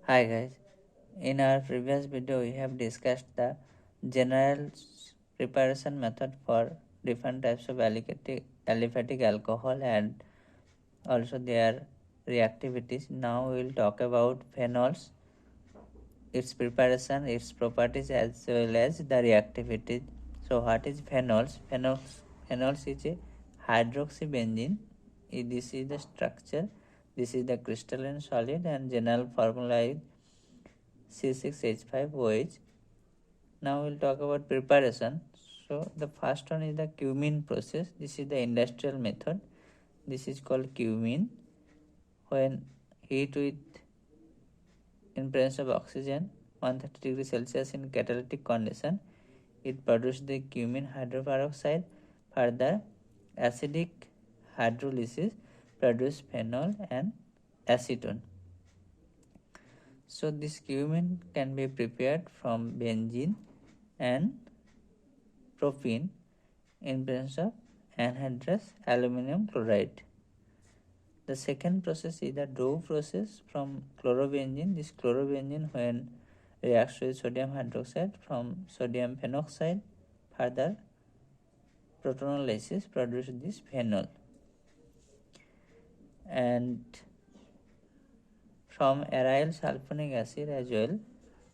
Hi guys, in our previous video we have discussed the general preparation method for different types of aliphatic alcohol and also their reactivities. Now we will talk about phenols, its preparation, its properties as well as the reactivity. So what is phenols? Phenols is a hydroxybenzene. This is the structure, this is the crystalline solid and general formula is C6H5OH. Now we'll talk about preparation. So the first one is the cumene process. This is the industrial method. This is called cumene. When heat with in presence of oxygen 130 degrees Celsius in catalytic condition, it produces the cumene hydroperoxide. Further, acidic hydrolysis produce phenol and acetone. So this cumene can be prepared from benzene and propene in presence of anhydrous aluminum chloride. The second process is the Dow process from chlorobenzene. This chlorobenzene when reacts with sodium hydroxide from sodium phenoxide, further protonolysis produces this phenol. And from aryl sulfonic acid as well,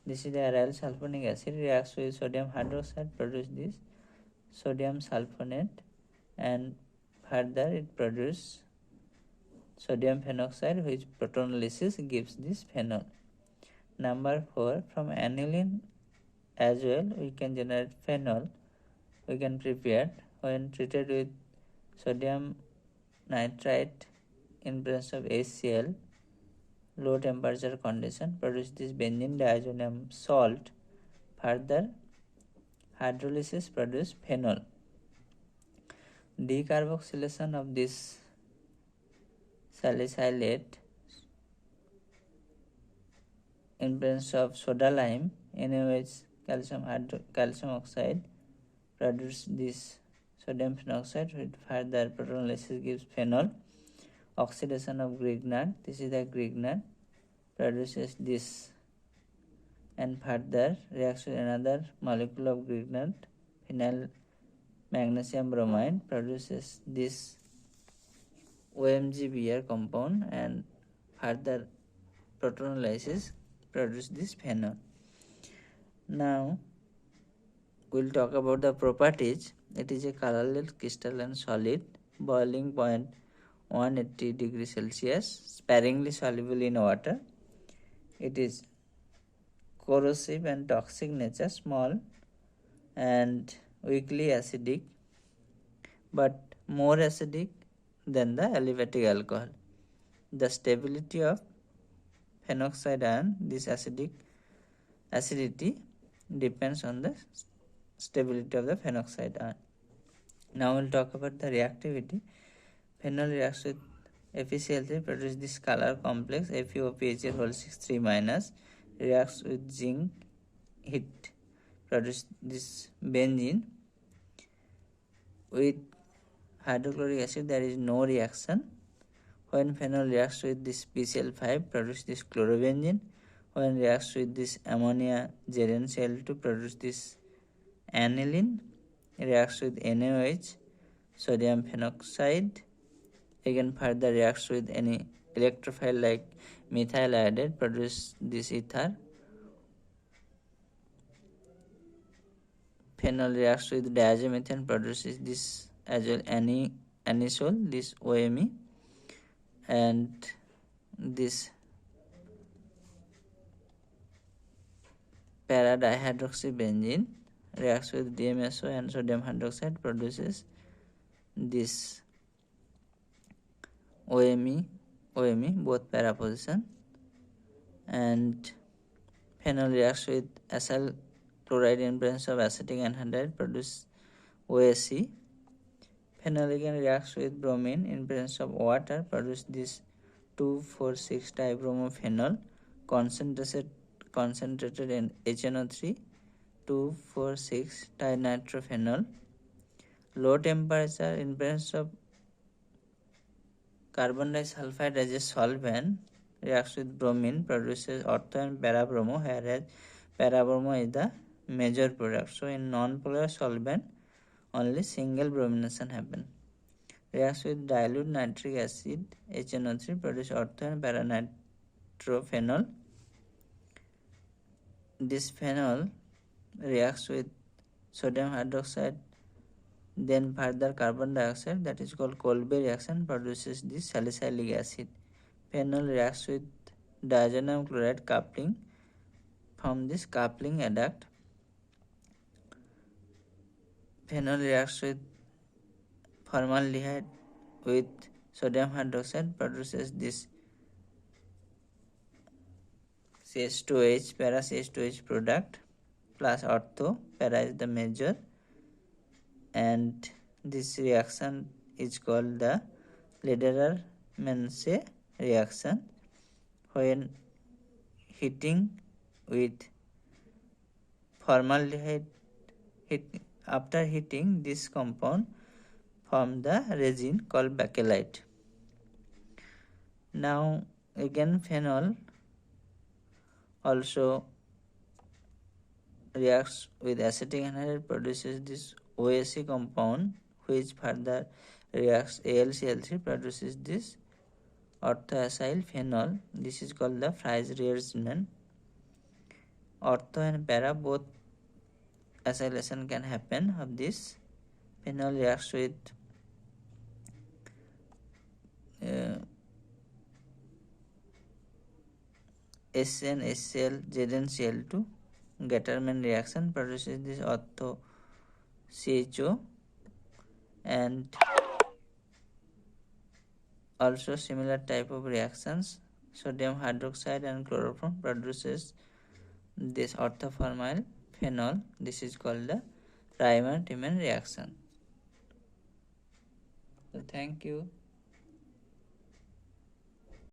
this is the aryl sulfonic acid reacts with sodium hydroxide, produce this sodium sulfonate, and further it produces sodium phenoxide, which protonolysis gives this phenol. Number 4, from aniline as well we can generate phenol. We can prepare when treated with sodium nitrite in presence of HCl, low temperature condition, produce this benzene diazonium salt. Further hydrolysis produce phenol. Decarboxylation of this salicylate in presence of soda lime, NaOH calcium oxide, produce this sodium phenoxide, with further protonolysis gives phenol. Oxidation of Grignard, this is the Grignard, produces this, and further reacts with another molecule of Grignard, phenyl magnesium bromide, produces this OMG compound, and further protonolysis produce this phenol. Now we'll talk about the properties. It is a colorless crystalline solid, boiling point 180 degrees Celsius, sparingly soluble in water. It is corrosive and toxic nature, small and weakly acidic, but more acidic than the aliphatic alcohol. The stability of phenoxide ion, this acidity depends on the stability of the phenoxide ion. Now we'll talk about the reactivity. Phenol reacts with FeCl3, produce this color complex FeOPHL whole 6 3-, reacts with zinc, heat, produce this benzene. With hydrochloric acid there is no reaction. When phenol reacts with this PCl5, produce this chlorobenzene. When reacts with this ammonia ZnCl2, produce this aniline. Reacts with NaOH, sodium phenoxide. Again further reacts with any electrophile like methyl iodide, produce this ether. Phenol reacts with diazomethane, produces this as well anisole, this OMe, and this para-dihydroxybenzene reacts with DMSO and sodium hydroxide, produces this OMe, both para position, and phenol reacts with acyl chloride in presence of acetic anhydride, produce OSE. Phenol again reacts with bromine in presence of water, produce this 2,4,6-dibromophenol, concentrated in HNO3, 2,4,6-dinitrophenol. Low temperature in presence of carbon disulfide as a solvent, reacts with bromine, produces ortho and para-bromo, whereas para-bromo is the major product. So in non-polar solvent, only single bromination happen. Reacts with dilute nitric acid, HNO3, produce ortho and para-nitrophenol. This phenol reacts with sodium hydroxide, then further carbon dioxide, that is called Kolbe reaction, produces this salicylic acid. Phenol reacts with diazonium chloride coupling. From this coupling adduct, phenol reacts with formaldehyde with sodium hydroxide, produces this CH2H, para CH2H product, plus ortho, para is the major, and this reaction is called the Lederer-Mense reaction. When heating with formaldehyde, after heating this compound form the resin called bakelite. Now again phenol also reacts with acetic anhydride, produces this OSE compound, which further reacts AlCl3, produces this orthoacyl phenol. This is called the Fries rearrangement. Ortho and para both acylation can happen of this. Phenol reacts with SnHCl, ZnCl2. Gatterman reaction produces this ortho CHO, and also similar type of reactions, sodium hydroxide and chloroform produces this orthoformyl phenol. This is called the Reimer-Tiemann reaction. So thank you.